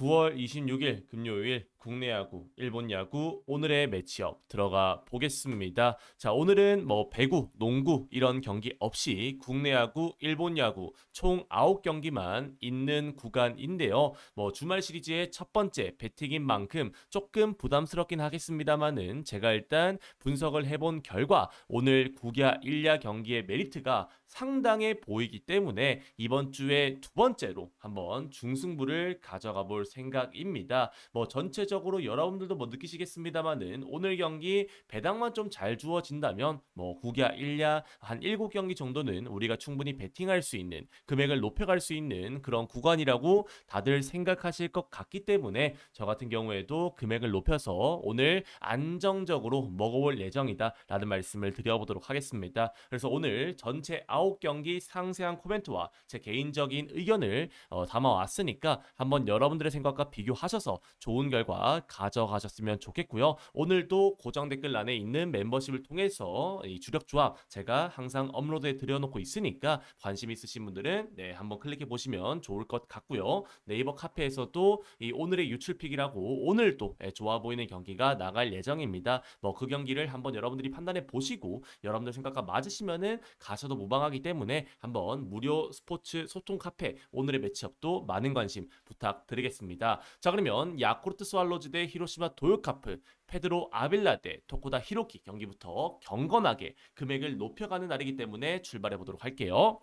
9월 26일 금요일 국내 야구, 일본 야구 오늘의 매치업 들어가 보겠습니다. 자, 오늘은 배구, 농구 이런 경기 없이 국내 야구, 일본 야구 총 9경기만 있는 구간인데요. 주말 시리즈의 첫 번째 배팅인 만큼 조금 부담스럽긴 하겠습니다만은 제가 일단 분석을 해본 결과 오늘 국야 1야 경기의 메리트가 상당해 보이기 때문에 이번 주에 두 번째로 한번 중승부를 가져가 볼 생각입니다. 전체적으로 여러분들도 느끼시겠습니다만은 오늘 경기 배당만 좀 잘 주어진다면 국야 1야 한 7경기 정도는 우리가 충분히 베팅할 수 있는 금액을 높여갈 수 있는 그런 구간이라고 다들 생각하실 것 같기 때문에 저 같은 경우에도 금액을 높여서 오늘 안정적으로 먹어볼 예정이다 라는 말씀을 드려보도록 하겠습니다. 그래서 오늘 전체 9경기 상세한 코멘트와 제 개인적인 의견을 담아왔으니까 한번 여러분들의 생각과 비교하셔서 좋은 결과 가져가셨으면 좋겠고요. 오늘도 고정 댓글란에 있는 멤버십을 통해서 이 주력 조합 제가 항상 업로드해 드려놓고 있으니까 관심 있으신 분들은 한번 클릭해 보시면 좋을 것 같고요. 네이버 카페에서도 이 오늘의 유출픽이라고 오늘 또 좋아 보이는 경기가 나갈 예정입니다. 그 경기를 한번 여러분들이 판단해 보시고 여러분들 생각과 맞으시면은 가셔도 무방하기 때문에 한번 무료 스포츠 소통 카페 오늘의 매치업도 많은 관심 부탁드리겠습니다. 자, 그러면 야쿠르트 스왈로즈 대 히로시마 도요카프, 페드로 아빌라 대 토코다 히로키 경기부터 경건하게 금액을 높여가는 날이기 때문에 출발해 보도록 할게요.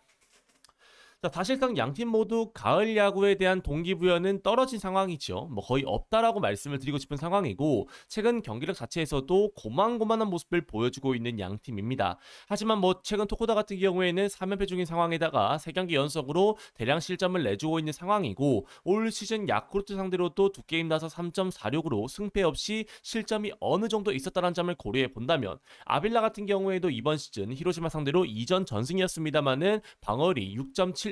자, 사실상 양팀 모두 가을 야구에 대한 동기부여는 떨어진 상황이죠. 거의 없다라고 말씀을 드리고 싶은 상황이고 최근 경기력 자체에서도 고만고만한 모습을 보여주고 있는 양팀입니다. 하지만 최근 토코다 같은 경우에는 3연패 중인 상황에다가 3경기 연속으로 대량 실점을 내주고 있는 상황이고 올 시즌 야쿠르트 상대로도 2게임 나서 3.46으로 승패 없이 실점이 어느 정도 있었다는 점을 고려해 본다면 아빌라 같은 경우에도 이번 시즌 히로시마 상대로 2전 전승이었습니다만은 방어율이 6.75로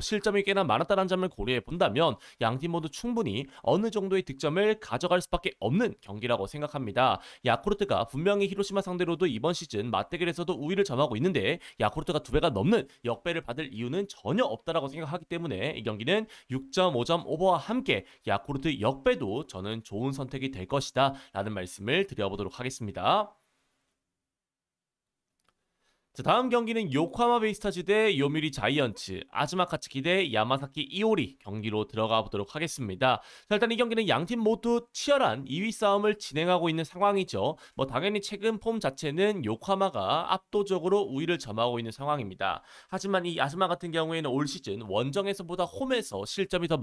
실점이 꽤나 많았다는 점을 고려해 본다면 양팀 모두 충분히 어느 정도의 득점을 가져갈 수밖에 없는 경기라고 생각합니다. 야쿠르트가 분명히 히로시마 상대로도 이번 시즌 맞대결에서도 우위를 점하고 있는데 야쿠르트가 2배가 넘는 역배를 받을 이유는 전혀 없다라고 생각하기 때문에 이 경기는 6.5점 오버와 함께 야쿠르트 역배도 저는 좋은 선택이 될 것이다 라는 말씀을 드려보도록 하겠습니다. 자, 다음 경기는 요코하마 베이스타즈 대 요미우리 자이언츠, 아즈마카츠키 대 야마사키 이오리 경기로 들어가 보도록 하겠습니다. 자, 일단 이 경기는 양팀 모두 치열한 2위 싸움을 진행하고 있는 상황이죠. 당연히 최근 폼 자체는 요코하마가 압도적으로 우위를 점하고 있는 상황입니다. 하지만 이 아즈마 같은 경우에는 올 시즌 원정에서보다 홈에서 실점이 더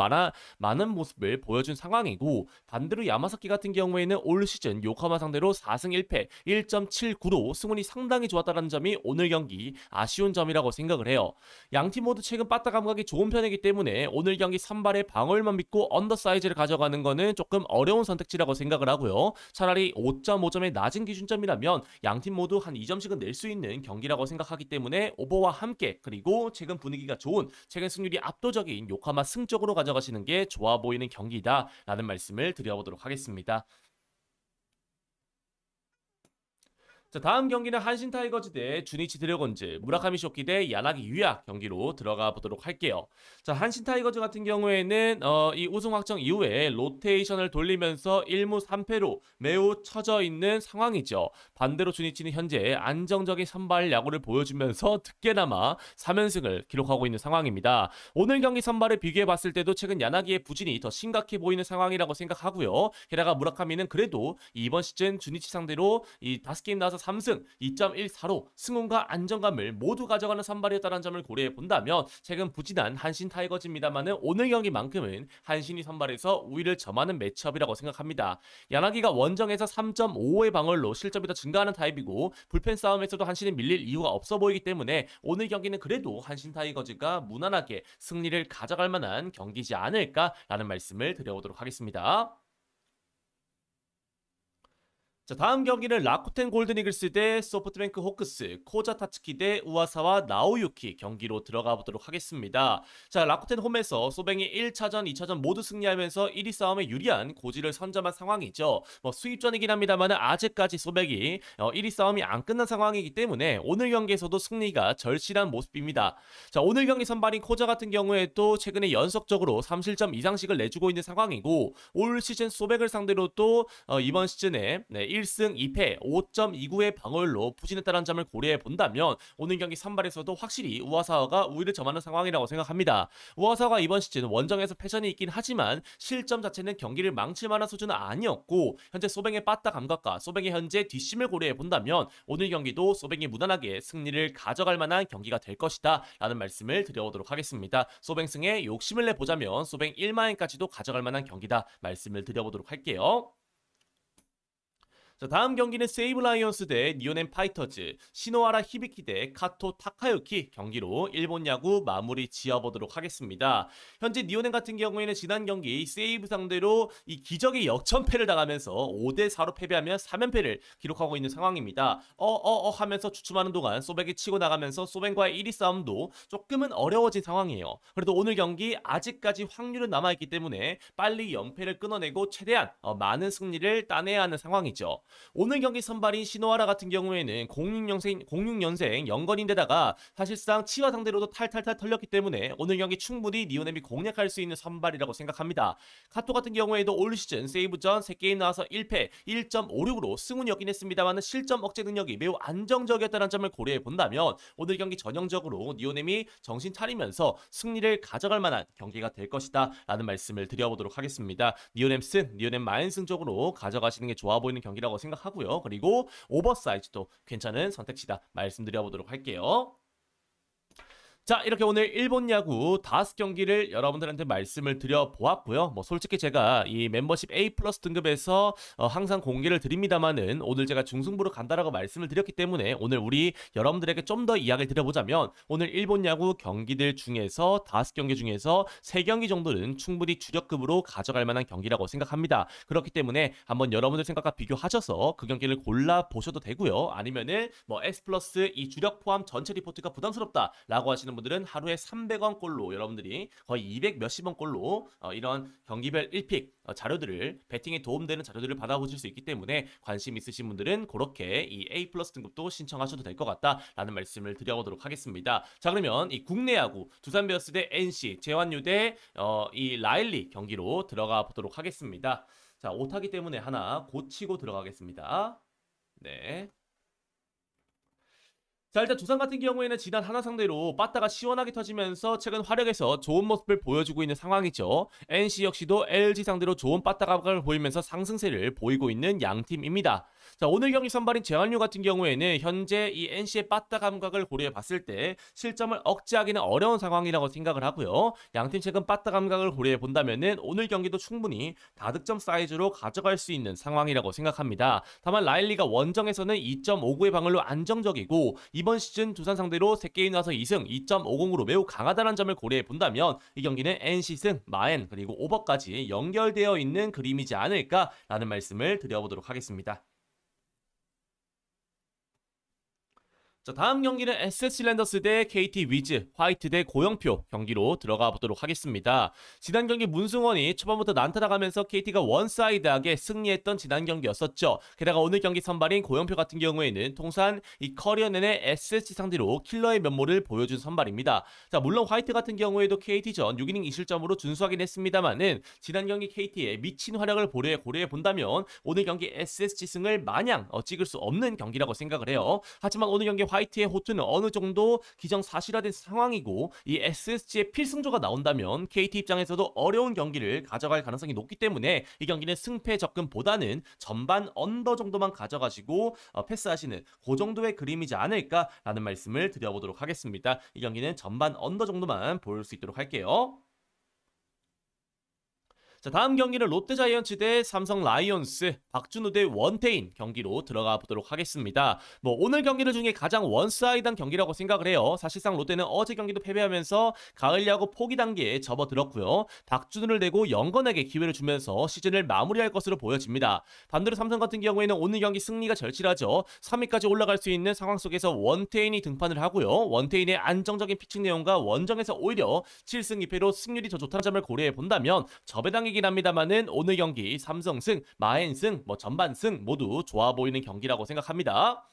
많은 모습을 보여준 상황이고 반대로 야마사키 같은 경우에는 올 시즌 요코하마 상대로 4승 1패 1.79로 승운이 상당히 좋았다는 점이 오늘 경기 아쉬운 점이라고 생각을 해요. 양팀 모두 최근 빠따 감각이 좋은 편이기 때문에 오늘 경기 선발의 방어율만 믿고 언더 사이즈를 가져가는 거는 조금 어려운 선택지라고 생각을 하고요. 차라리 5.5점의 낮은 기준점이라면 양팀 모두 한 2점씩은 낼 수 있는 경기라고 생각하기 때문에 오버와 함께 그리고 최근 분위기가 좋은 최근 승률이 압도적인 요코하마 승 쪽으로 가져가시는 게 좋아 보이는 경기다 라는 말씀을 드려보도록 하겠습니다. 자, 다음 경기는 한신 타이거즈 대 주니치 드래곤즈, 무라카미 쇼키 대 야나기 유야 경기로 들어가 보도록 할게요. 자, 한신 타이거즈 같은 경우에는 이 우승 확정 이후에 로테이션을 돌리면서 1무 3패로 매우 처져 있는 상황이죠. 반대로 주니치는 현재 안정적인 선발 야구를 보여주면서 득게나마 3연승을 기록하고 있는 상황입니다. 오늘 경기 선발을 비교해 봤을 때도 최근 야나기의 부진이 더 심각해 보이는 상황이라고 생각하고요. 게다가 무라카미는 그래도 이번 시즌 주니치 상대로 이 5게임 나서 3승 2.14로 승운과 안정감을 모두 가져가는 선발이었다는 점을 고려해 본다면 최근 부진한 한신 타이거즈입니다만은 오늘 경기만큼은 한신이 선발에서 우위를 점하는 매치업이라고 생각합니다. 야나기가 원정에서 3.55의 방어율로 실점이 더 증가하는 타입이고 불펜 싸움에서도 한신이 밀릴 이유가 없어 보이기 때문에 오늘 경기는 그래도 한신 타이거즈가 무난하게 승리를 가져갈 만한 경기지 않을까라는 말씀을 드려보도록 하겠습니다. 자, 다음 경기는 라쿠텐 골든 이글스 대 소프트뱅크 호크스, 코자 타츠키 대 우아사와 나오유키 경기로 들어가 보도록 하겠습니다. 자, 라쿠텐 홈에서 소뱅이 1차전, 2차전 모두 승리하면서 1위 싸움에 유리한 고지를 선점한 상황이죠. 뭐 수입전이긴 합니다만 아직까지 소백이 1위 싸움이 안 끝난 상황이기 때문에 오늘 경기에서도 승리가 절실한 모습입니다. 자, 오늘 경기 선발인 코자 같은 경우에도 최근에 연속적으로 3실점 이상씩을 내주고 있는 상황이고 올 시즌 소백을 상대로 또 이번 시즌에 1승 2패 5.29의 방어율로 부진했다는 점을 고려해 본다면 오늘 경기 선발에서도 확실히 우아사와가 우위를 점하는 상황이라고 생각합니다. 우아사와가 이번 시즌 원정에서 패전이 있긴 하지만 실점 자체는 경기를 망칠 만한 수준은 아니었고 현재 소뱅의 빠따 감각과 소뱅의 현재 뒷심을 고려해 본다면 오늘 경기도 소뱅이 무난하게 승리를 가져갈 만한 경기가 될 것이다 라는 말씀을 드려보도록 하겠습니다. 소뱅승에 욕심을 내보자면 소뱅 1마인까지도 가져갈 만한 경기다 말씀을 드려보도록 할게요. 자, 다음 경기는 세이브 라이온스 대 니오넨 파이터즈, 시노하라 히비키 대 카토 타카유키 경기로 일본 야구 마무리 지어보도록 하겠습니다. 현재 니오넨 같은 경우에는 지난 경기 세이브 상대로 이 기적의 역전패를 당하면서 5대4로 패배하며 3연패를 기록하고 있는 상황입니다. 하면서 주춤하는 동안 소백이 치고 나가면서 소백과의 1위 싸움도 조금은 어려워진 상황이에요. 그래도 오늘 경기 아직까지 확률은 남아있기 때문에 빨리 연패를 끊어내고 최대한 많은 승리를 따내야 하는 상황이죠. 오늘 경기 선발인 시노하라 같은 경우에는 06년생 영건인데다가 사실상 치와 상대로도 탈탈탈 털렸기 때문에 오늘 경기 충분히 니오넴이 공략할 수 있는 선발이라고 생각합니다. 카토 같은 경우에도 올 시즌 세이브전 3게임 나와서 1패 1.56으로 승운이었긴 했습니다만 실점 억제 능력이 매우 안정적이었다는 점을 고려해 본다면 오늘 경기 전형적으로 니오넴이 정신 차리면서 승리를 가져갈 만한 경기가 될 것이다 라는 말씀을 드려보도록 하겠습니다. 니오넴 승, 니오넴 마인승 쪽으로 가져가시는 게 좋아 보이는 경기라고 생각하고요. 그리고 오버사이즈도 괜찮은 선택지다 말씀드려보도록 할게요. 자, 이렇게 오늘 일본 야구 5경기를 여러분들한테 말씀을 드려보았고요. 뭐 솔직히 제가 이 멤버십 A+ 등급에서 항상 공개를 드립니다만은 오늘 제가 중승부로 간다라고 말씀을 드렸기 때문에 오늘 우리 여러분들에게 좀 더 이야기를 드려보자면 오늘 일본 야구 경기들 중에서 5경기 중에서 3경기 정도는 충분히 주력급으로 가져갈 만한 경기라고 생각합니다. 그렇기 때문에 한번 여러분들 생각과 비교하셔서 그 경기를 골라보셔도 되고요. 아니면은 뭐 S+ 이 주력 포함 전체 리포트가 부담스럽다 라고 하시는 분들은 하루에 300원 꼴로 여러분들이 거의 200 몇십 원 꼴로 이런 경기별 1픽 자료들을 배팅에 도움되는 자료들을 받아보실 수 있기 때문에 관심 있으신 분들은 그렇게 이 A+ 등급도 신청하셔도 될 것 같다라는 말씀을 드려보도록 하겠습니다. 자, 그러면 이 국내 야구 두산 베어스 대 NC, 제환유 대 이 라일리 경기로 들어가 보도록 하겠습니다. 자, 오타기 때문에 하나 고치고 들어가겠습니다. 네. 자, 일단 두산 같은 경우에는 지난 하나 상대로 빠따가 시원하게 터지면서 최근 활약에서 좋은 모습을 보여주고 있는 상황이죠. NC 역시도 LG 상대로 좋은 빠따 감각을 보이면서 상승세를 보이고 있는 양팀입니다. 자, 오늘 경기 선발인 제환류 같은 경우에는 현재 이 NC의 빠따 감각을 고려해 봤을 때 실점을 억제하기는 어려운 상황이라고 생각을 하고요. 양팀 최근 빠따 감각을 고려해 본다면은 오늘 경기도 충분히 다득점 사이즈로 가져갈 수 있는 상황이라고 생각합니다. 다만 라일리가 원정에서는 2.59의 방어율로 안정적이고 이번 시즌 두산 상대로 3게임 나서 2승 2.50으로 매우 강하다는 점을 고려해 본다면 이 경기는 NC승, 마엔 그리고 오버까지 연결되어 있는 그림이지 않을까라는 말씀을 드려보도록 하겠습니다. 자, 다음 경기는 SSG 랜더스 대 KT 위즈, 화이트 대 고영표 경기로 들어가 보도록 하겠습니다. 지난 경기 문승원이 초반부터 난타 나가면서 KT가 원사이드하게 승리했던 지난 경기였었죠. 게다가 오늘 경기 선발인 고영표 같은 경우에는 통산 이 커리어 내내 SSG 상대로 킬러의 면모를 보여준 선발입니다. 자, 물론 화이트 같은 경우에도 KT전 6이닝 2실점으로 준수하긴 했습니다만은 지난 경기 KT의 미친 활약을 고려해 본다면 오늘 경기 SSG 승을 마냥 찍을 수 없는 경기라고 생각을 해요. 하지만 오늘 경기 화이트의 호투는 어느 정도 기정사실화된 상황이고 이 SSG의 필승조가 나온다면 KT 입장에서도 어려운 경기를 가져갈 가능성이 높기 때문에 이 경기는 승패 접근보다는 전반 언더 정도만 가져가시고 패스하시는 그 정도의 그림이지 않을까라는 말씀을 드려보도록 하겠습니다. 이 경기는 전반 언더 정도만 보일 수 있도록 할게요. 자, 다음 경기는 롯데자이언츠 대 삼성 라이온스, 박준호 대 원태인 경기로 들어가 보도록 하겠습니다. 뭐 오늘 경기를 중에 가장 원사이드한 경기라고 생각을 해요. 사실상 롯데는 어제 경기도 패배하면서 가을 야구 포기 단계에 접어들었고요. 박준호를 내고 영건에게 기회를 주면서 시즌을 마무리할 것으로 보여집니다. 반대로 삼성 같은 경우에는 오늘 경기 승리가 절실하죠. 3위까지 올라갈 수 있는 상황 속에서 원태인이 등판을 하고요. 원태인의 안정적인 피칭 내용과 원정에서 오히려 7승 2패로 승률이 더 좋다는 점을 고려해 본다면 저배당이긴 합니다만은 오늘 경기 삼성승, 마엔승, 전반승 모두 좋아 보이는 경기라고 생각합니다.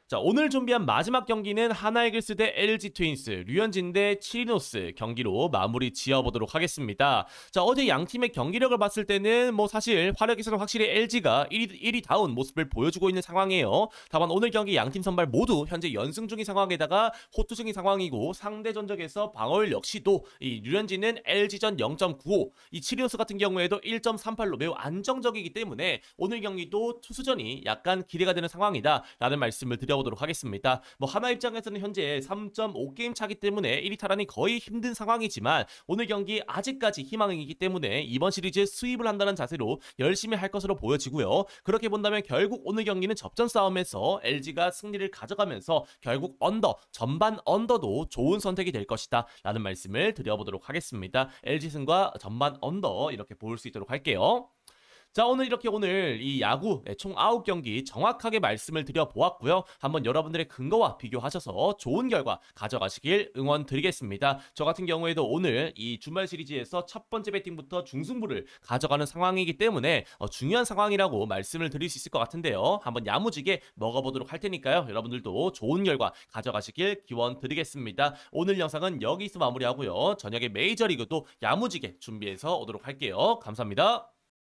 자, 오늘 준비한 마지막 경기는 하나이글스 대 LG 트윈스, 류현진 대 치리노스 경기로 마무리 지어보도록 하겠습니다. 자, 어제 양 팀의 경기력을 봤을 때는 사실 화력에서는 확실히 LG가 1위 다운 모습을 보여주고 있는 상황이에요. 다만 오늘 경기 양 팀 선발 모두 현재 연승 중인 상황에다가 호투승인 상황이고 상대 전적에서 방어율 역시도 이 류현진은 LG전 0.95, 이 치리노스 같은 경우에도 1.38로 매우 안정적이기 때문에 오늘 경기도 투수전이 약간 기대가 되는 상황이다 라는 말씀을 드려 보도록 하겠습니다. 하나 입장에서는 현재 3.5게임 차기 때문에 1위 탈환이 거의 힘든 상황이지만 오늘 경기 아직까지 희망이기 때문에 이번 시리즈에 수입을 한다는 자세로 열심히 할 것으로 보여지고요. 그렇게 본다면 결국 오늘 경기는 접전 싸움에서 LG가 승리를 가져가면서 결국 언더, 전반 언더도 좋은 선택이 될 것이다 라는 말씀을 드려보도록 하겠습니다. LG 승과 전반 언더 이렇게 볼 수 있도록 할게요. 자, 오늘 이 야구 총 9경기 정확하게 말씀을 드려보았고요. 한번 여러분들의 근거와 비교하셔서 좋은 결과 가져가시길 응원드리겠습니다. 저 같은 경우에도 오늘 이 주말 시리즈에서 첫 번째 배팅부터 중승부를 가져가는 상황이기 때문에 중요한 상황이라고 말씀을 드릴 수 있을 것 같은데요. 한번 야무지게 먹어보도록 할 테니까요. 여러분들도 좋은 결과 가져가시길 기원드리겠습니다. 오늘 영상은 여기서 마무리하고요. 저녁에 메이저리그도 야무지게 준비해서 오도록 할게요. 감사합니다.